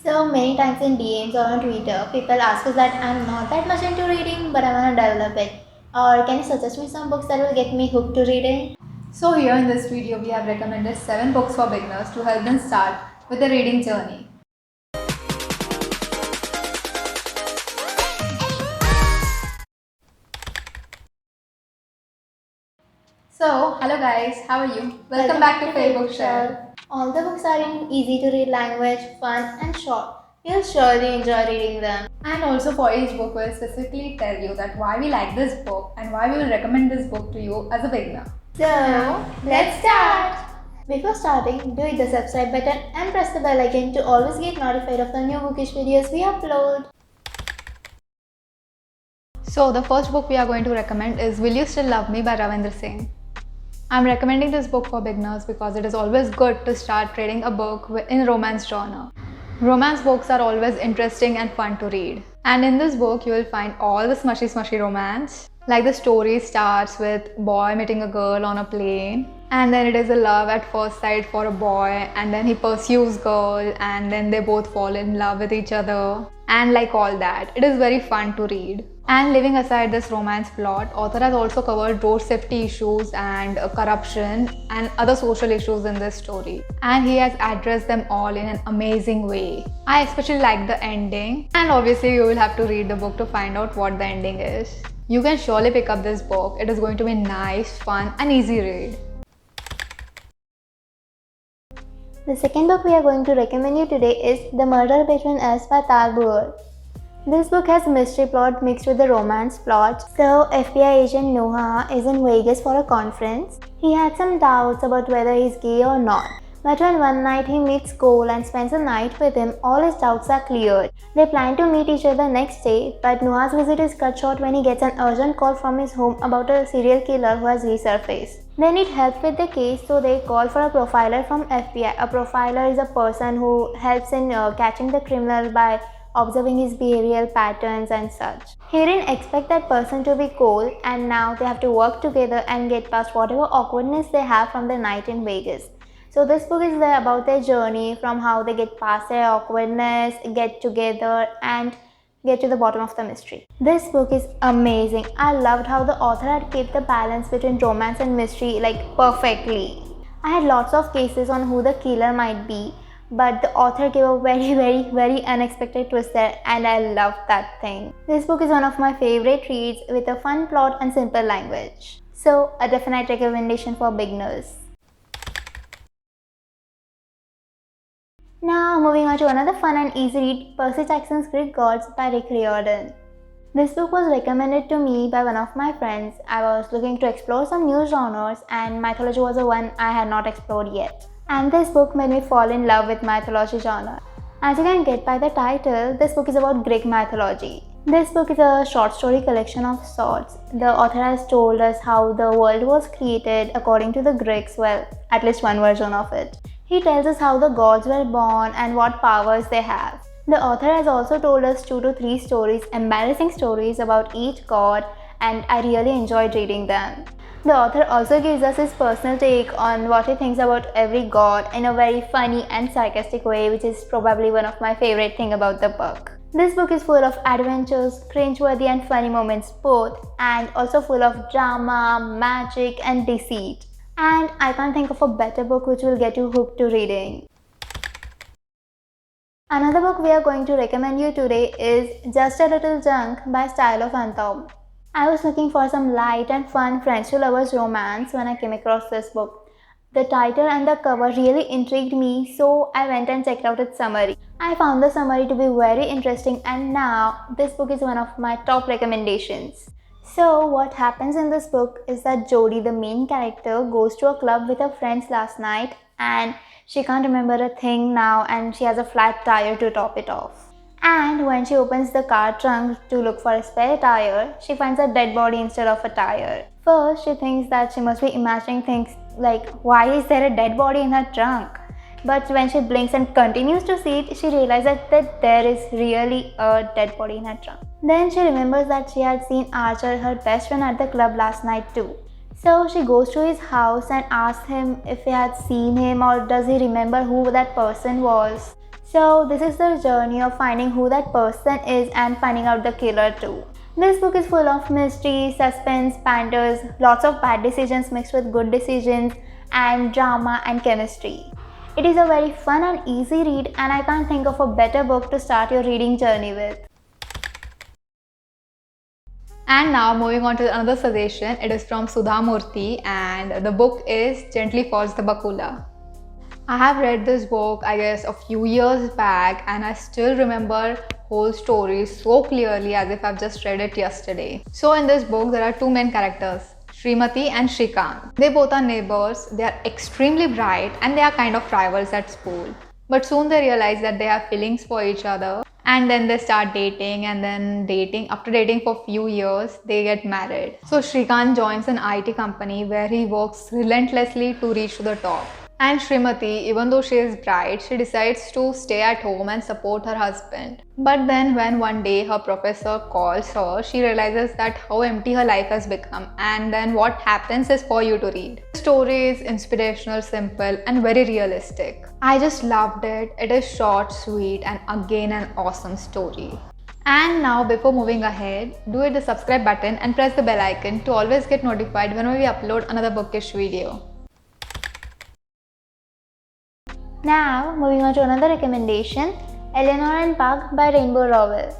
So many times in DMs or on Twitter, people ask us that I'm not that much into reading, but I want to develop it. Or can you suggest me some books that will get me hooked to reading? So here in this video we have recommended 7 books for beginners to help them start with the reading journey. So hello guys, how are you? Welcome back to Fair Bookshelf. All the books are in easy to read language, fun and short. You'll surely enjoy reading them. And also for each book we'll specifically tell you that why we like this book and why we will recommend this book to you as a beginner. So, let's start! Before starting, do hit the subscribe button and press the bell icon to always get notified of the new bookish videos we upload. So the first book we are going to recommend is Will You Still Love Me by Ravindra Singh. I'm recommending this book for beginners because it is always good to start reading a book in romance genre. Romance books are always interesting and fun to read. And in this book, you will find all the smushy romance. Like the story starts with boy meeting a girl on a plane, and then it is a love at first sight for a boy, and then he pursues girl, and then they both fall in love with each other, and like all that. It is very fun to read. And leaving aside this romance plot, author has also covered road safety issues and corruption and other social issues in this story. And he has addressed them all in an amazing way. I especially like the ending, and obviously you will have to read the book to find out what the ending is. You can surely pick up this book. It is going to be nice, fun and easy read. The second book we are going to recommend you today is The Murder Between Us by Tal Buer. This book has a mystery plot mixed with a romance plot. So, FBI agent Noah is in Vegas for a conference. He had some doubts about whether he's gay or not. But when one night he meets Cole and spends the night with him, all his doubts are cleared. They plan to meet each other next day, but Noah's visit is cut short when he gets an urgent call from his home about a serial killer who has resurfaced. They need help with the case, so they call for a profiler from FBI. A profiler is a person who helps in catching the criminal by observing his behavioral patterns and such. He didn't expect that person to be Cole, and now they have to work together and get past whatever awkwardness they have from the night in Vegas. So this book is about their journey from how they get past their awkwardness, get together and get to the bottom of the mystery. This book is amazing. I loved how the author had kept the balance between romance and mystery perfectly. I had lots of cases on who the killer might be, but the author gave a very unexpected twist there, and I loved that thing. This book is one of my favorite reads with a fun plot and simple language. So a definite recommendation for beginners. Now moving on to another fun and easy read, Percy Jackson's Greek Gods by Rick Riordan. This book was recommended to me by one of my friends. I was looking to explore some new genres and mythology was the one I had not explored yet. And this book made me fall in love with mythology genre. As you can get by the title, this book is about Greek mythology. This book is a short story collection of sorts. The author has told us how the world was created according to the Greeks, well, at least one version of it. He tells us how the gods were born and what powers they have. The author has also told us 2 to 3 stories, embarrassing stories about each god, and I really enjoyed reading them. The author also gives us his personal take on what he thinks about every god in a very funny and sarcastic way, which is probably one of my favorite things about the book. This book is full of adventures, cringeworthy and funny moments both, and also full of drama, magic and deceit. And I can't think of a better book which will get you hooked to reading. Another book we are going to recommend you today is Just a Little Junk by Stylo Phantom. I was looking for some light and fun friends to lovers romance when I came across this book. The title and the cover really intrigued me, so I went and checked out its summary. I found the summary to be very interesting, and now this book is one of my top recommendations. So what happens in this book is that Jody, the main character, goes to a club with her friends last night and she can't remember a thing now and she has a flat tire to top it off. And when she opens the car trunk to look for a spare tire, she finds a dead body instead of a tire. First, she thinks that she must be imagining things like, why is there a dead body in her trunk? But when she blinks and continues to see it, she realizes that there is really a dead body in her trunk. Then she remembers that she had seen Archer, her best friend, at the club last night too. So she goes to his house and asks him if he had seen him or does he remember who that person was. So, this is the journey of finding who that person is and finding out the killer too. This book is full of mystery, suspense, banters, lots of bad decisions mixed with good decisions, and drama and chemistry. It is a very fun and easy read, and I can't think of a better book to start your reading journey with. And now moving on to another suggestion, it is from Sudha Murthy and the book is Gently Falls the Bakula. I have read this book I guess a few years back and I still remember whole story so clearly as if I've just read it yesterday. So in this book there are two main characters, Srimati and Shrikant. They both are neighbors, they are extremely bright and they are kind of rivals at school. But soon they realize that they have feelings for each other and then they start dating and then after dating for few years they get married. So Shrikant joins an IT company where he works relentlessly to reach to the top. And Srimati, even though she is bright, she decides to stay at home and support her husband. But then when one day her professor calls her, she realizes that how empty her life has become, and then what happens is for you to read. The story is inspirational, simple and very realistic. I just loved it. It is short, sweet and again an awesome story. And now before moving ahead, do hit the subscribe button and press the bell icon to always get notified whenever we upload another bookish video. Now, moving on to another recommendation, Eleanor and Pug by Rainbow Rowell.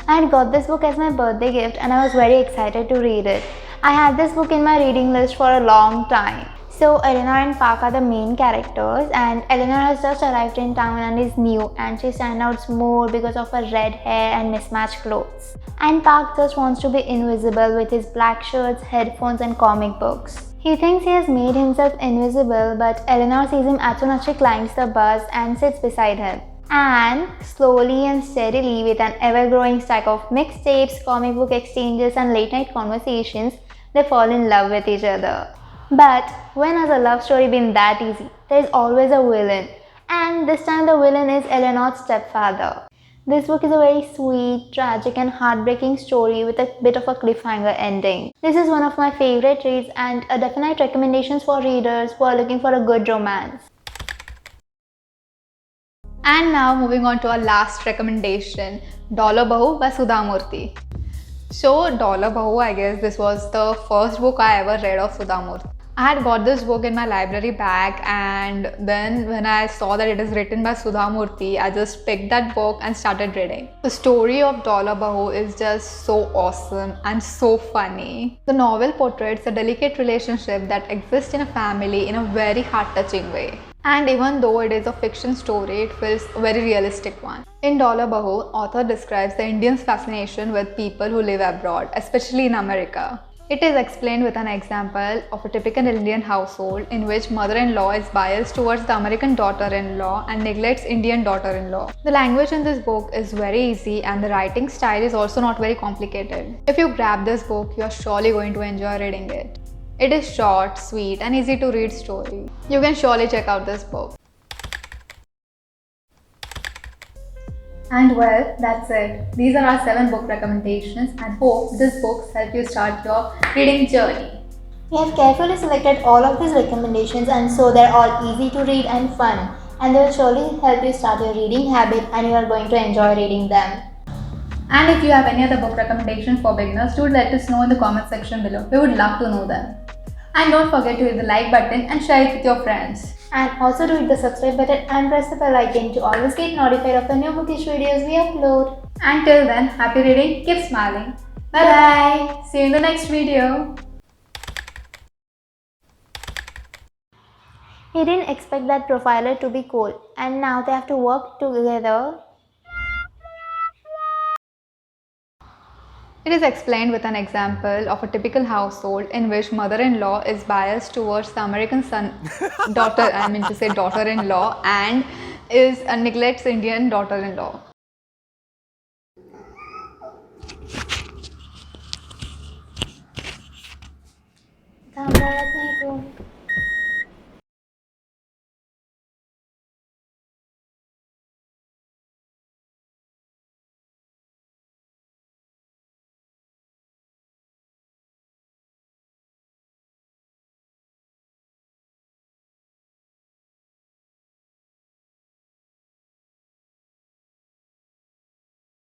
I had got this book as my birthday gift and I was very excited to read it. I had this book in my reading list for a long time. So, Eleanor and Park are the main characters and Eleanor has just arrived in town and is new and she stands out more because of her red hair and mismatched clothes. And Park just wants to be invisible with his black shirts, headphones and comic books. He thinks he has made himself invisible, but Eleanor sees him as soon as she climbs the bus and sits beside him. And slowly and steadily, with an ever-growing stack of mixtapes, comic book exchanges and late-night conversations, they fall in love with each other. But when has a love story been that easy? There is always a villain. And this time the villain is Eleanor's stepfather. This book is a very sweet, tragic and heartbreaking story with a bit of a cliffhanger ending. This is one of my favorite reads and a definite recommendation for readers who are looking for a good romance. And now moving on to our last recommendation, Dollar Bahu by Sudha Murthy. So Dollar Bahu, I guess this was the first book I ever read of Sudha Murthy. I had got this book in my library bag and then when I saw that it is written by Sudha Murthy, I just picked that book and started reading. The story of Dollar Bahu is just so awesome and so funny. The novel portrays a delicate relationship that exists in a family in a very heart-touching way. And even though it is a fiction story, it feels a very realistic one. In Dollar Bahu, author describes the Indians' fascination with people who live abroad, especially in America. It is explained with an example of a typical Indian household in which mother-in-law is biased towards the American daughter-in-law and neglects Indian daughter-in-law. The language in this book is very easy and the writing style is also not very complicated. If you grab this book, you are surely going to enjoy reading it. It is short, sweet and easy to read story. You can surely check out this book. And well, that's it. These are our 7 book recommendations and hope these books help you start your reading journey. We have carefully selected all of these recommendations and so they're all easy to read and fun. And they will surely help you start your reading habit and you are going to enjoy reading them. And if you have any other book recommendations for beginners, do let us know in the comment section below. We would love to know them. And don't forget to hit the like button and share it with your friends. And also do hit the subscribe button and press the bell icon to always get notified of the new bookish videos we upload. Until then, happy reading, keep smiling. Bye bye. See you in the next video. He didn't expect that profiler to be cool and now they have to work together. It is explained with an example of a typical household in which mother-in-law is biased towards the American daughter-in-law and neglects Indian daughter-in-law. Tama,